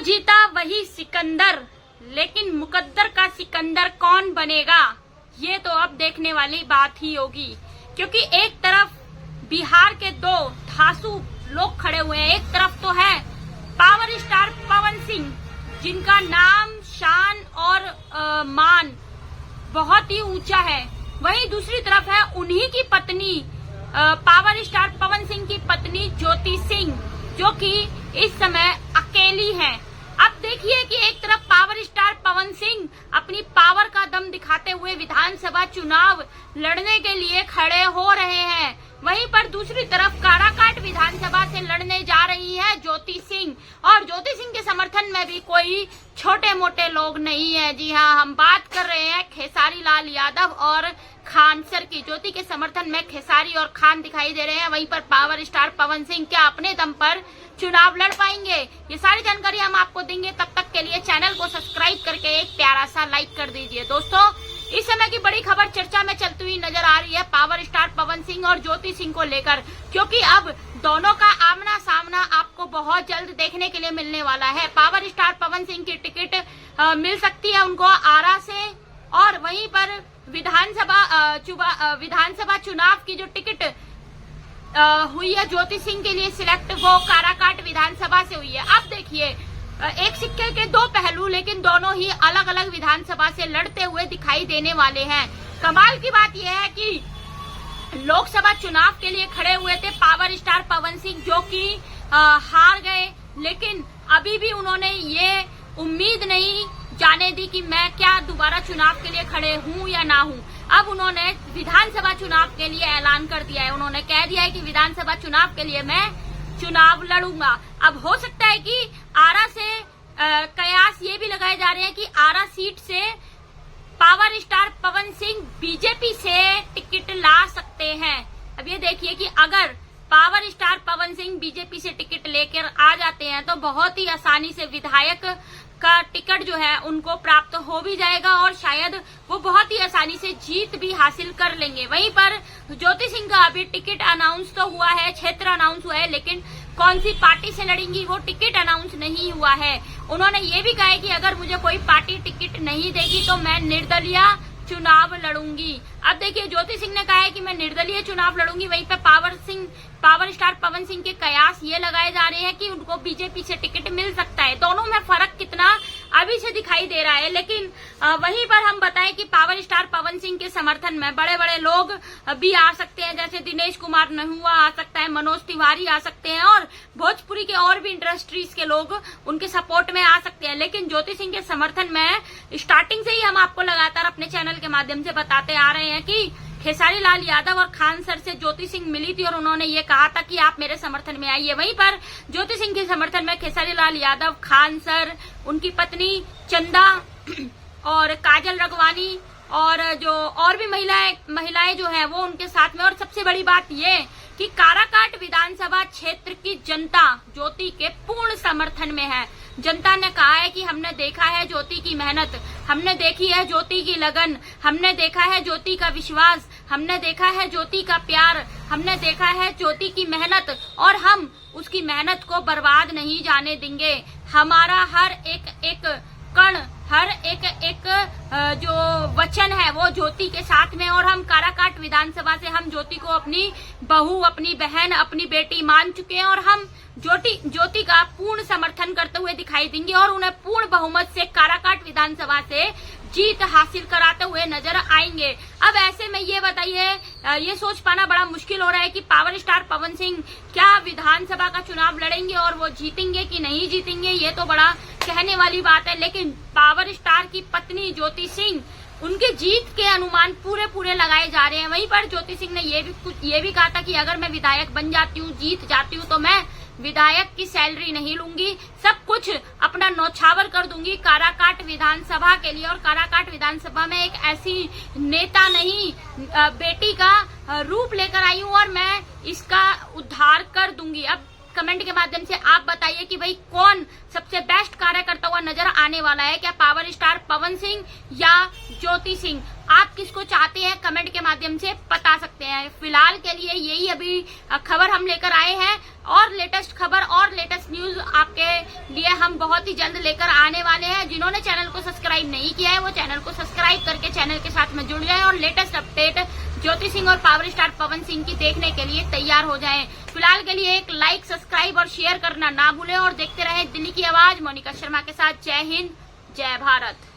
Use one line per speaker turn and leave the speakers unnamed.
जीता वही सिकंदर, लेकिन मुकद्दर का सिकंदर कौन बनेगा, ये तो अब देखने वाली बात ही होगी। क्योंकि एक तरफ बिहार के दो धांसू लोग खड़े हुए हैं। एक तरफ तो है पावर स्टार पवन सिंह, जिनका नाम, शान और मान बहुत ही ऊंचा है। वहीं दूसरी तरफ है उन्हीं की पत्नी, पावर स्टार पवन सिंह की पत्नी ज्योति सिंह, जो कि इस समय अकेली हैं। अब देखिए कि एक तरफ पावर स्टार पवन सिंह अपनी पावर का दम दिखाते हुए विधानसभा चुनाव लड़ने के लिए खड़े हो रहे हैं, वहीं पर दूसरी तरफ काराकाट विधानसभा से लड़ने जा रही है ज्योति सिंह। और ज्योति सिंह के समर्थन में भी कोई छोटे मोटे लोग नहीं है। जी हाँ, हम बात कर रहे हैं खेसारी लाल यादव और खान सर की। ज्योति के समर्थन में खेसारी और खान दिखाई दे रहे हैं, वहीं पर पावर स्टार पवन सिंह क्या अपने दम पर चुनाव लड़ पाएंगे, ये सारी जानकारी हम आपको देंगे। तब तक के लिए चैनल को सब्सक्राइब करके एक प्यारा सा लाइक कर दीजिए। दोस्तों, इस समय की बड़ी खबर चर्चा में चलती हुई नजर आ रही है पावर स्टार पवन सिंह और ज्योति सिंह को लेकर, क्योंकि अब दोनों का आमना सामना आपको बहुत जल्द देखने के लिए मिलने वाला है। पावर स्टार पवन सिंह की टिकट मिल सकती है उनको आरा से, और वहीं पर विधानसभा चुनाव की जो टिकट हुई है ज्योति सिंह के लिए सिलेक्ट, वो काराकाट विधानसभा से हुई है। अब देखिए, एक सिक्के के दो पहलू, लेकिन दोनों ही अलग अलग विधानसभा से लड़ते हुए दिखाई देने वाले हैं। कमाल की बात यह है कि लोकसभा चुनाव के लिए खड़े हुए थे पावर स्टार पवन सिंह, जो कि हार गए, लेकिन अभी भी उन्होंने ये उम्मीद नहीं जाने दी कि मैं क्या दोबारा चुनाव के लिए खड़े हूं या ना हूं। अब उन्होंने विधानसभा चुनाव के लिए ऐलान कर दिया है। उन्होंने कह दिया है कि विधानसभा चुनाव के लिए मैं चुनाव लड़ूंगा। अब हो सकता है कि आरा से कयास ये भी लगाए जा रहे हैं कि आरा सीट से power star Pawan Singh BJP से टिकट ला सकते हैं। अब ये देखिए कि अगर power star Pawan Singh BJP से टिकट लेकर आ जाते हैं तो बहुत ही आसानी से विधायक का टिकट जो है उनको प्राप्त हो भी जाएगा, और शायद वो बहुत ही आसानी से जीत भी हासिल कर लेंगे। वहीं पर ज्योति सिंह का अभी टिकट अनाउंस तो हुआ है, क्षेत्र अनाउंस हुआ है, लेकिन कौन सी पार्टी से लड़ेंगी वो टिकट अनाउंस नहीं हुआ है। उन्होंने ये भी कहा है कि अगर मुझे कोई पार्टी टिकट नहीं देगी तो मैं निर्दलीय चुनाव लड़ूंगी। अब देखिए, ज्योति सिंह ने कहा है कि मैं निर्दलीय चुनाव लड़ूंगी, वहीं पे पावर स्टार पवन सिंह के कयास ये लगाए जा रहे हैं कि उनको बीजेपी से टिकट मिल सकता है। दोनों में फर्क कितना अभी से दिखाई दे रहा है, लेकिन वहीं पर हम बताएं कि पावर स्टार पवन सिंह के समर्थन में बड़े बड़े लोग भी आ सकते हैं, जैसे दिनेश कुमार नहुआ आ सकता है, मनोज तिवारी आ सकते हैं, और भोजपुरी के और भी इंडस्ट्रीज के लोग उनके सपोर्ट में आ सकते हैं। लेकिन ज्योति सिंह के समर्थन में स्टार्टिंग से ही हम आपको लगातार अपने चैनल के माध्यम से बताते आ रहे हैं कि खेसारी लाल यादव और खान सर से ज्योति सिंह मिली थी और उन्होंने ये कहा था कि आप मेरे समर्थन में आइए। वहीं पर ज्योति सिंह के समर्थन में खेसारी लाल यादव, खान सर, उनकी पत्नी चंदा और काजल रगवानी और जो और भी महिलाएं जो हैं वो उनके साथ में। और सबसे बड़ी बात ये कि काराकाट विधानसभा क्षेत्र की जनता ज्योति के पूर्ण समर्थन में है। जनता ने कहा है कि हमने देखा है ज्योति की मेहनत, हमने देखी है ज्योति की लगन, हमने देखा है ज्योति का विश्वास, हमने देखा है ज्योति का प्यार, हमने देखा है ज्योति की मेहनत, और हम उसकी मेहनत को बर्बाद नहीं जाने देंगे। हमारा हर एक कण, हर एक जो वचन है वो ज्योति के साथ में, और हम काराकाट विधानसभा से हम ज्योति को अपनी बहू, अपनी बहन, अपनी बेटी मान चुके हैं, और हम ज्योति का पूर्ण समर्थन करते हुए दिखाई देंगे और उन्हें पूर्ण बहुमत से काराकाट विधानसभा से जीत हासिल कराते हुए नजर आएंगे। अब ऐसे में ये बताइए, ये सोच पाना बड़ा मुश्किल हो रहा है कि पावर स्टार पवन सिंह क्या विधानसभा का चुनाव लड़ेंगे और वो जीतेंगे कि नहीं जीतेंगे, ये तो बड़ा कहने वाली बात है। लेकिन पावर स्टार की पत्नी ज्योति सिंह, उनके जीत के अनुमान पूरे लगाए जा रहे हैं। वहीं पर ज्योति सिंह ने ये भी कहा था कि अगर मैं विधायक बन जाती हूँ, जीत जाती हूँ, तो मैं विधायक की सैलरी नहीं लूंगी, सब कुछ अपना न्यौछावर कर दूंगी काराकाट विधानसभा के लिए। और काराकाट विधानसभा में एक ऐसी नेता नहीं, बेटी का रूप लेकर आई हूँ और मैं इसका उद्धार कर दूंगी। अब कमेंट के माध्यम से आप बताइए कि भाई कौन सबसे बेस्ट कार्य करता हुआ नजर आने वाला है, क्या पावर स्टार पवन सिंह या ज्योति सिंह? आप किसको चाहते हैं कमेंट के माध्यम से बता सकते हैं। फिलहाल के लिए यही अभी खबर हम लेकर आए हैं, और लेटेस्ट खबर और लेटेस्ट न्यूज आपके लिए हम बहुत ही जल्द लेकर आने वाले हैं। जिन्होंने चैनल को सब्सक्राइब नहीं किया है वो चैनल को सब्सक्राइब करके चैनल के साथ में जुड़ जाएं और लेटेस्ट अपडेट ज्योति सिंह और पावर स्टार पवन सिंह की देखने के लिए तैयार हो जाएं। फिलहाल के लिए एक लाइक, सब्सक्राइब और शेयर करना ना भूलें और देखते रहें दिल्ली की आवाज मोनिका शर्मा के साथ। जय हिंद, जय भारत।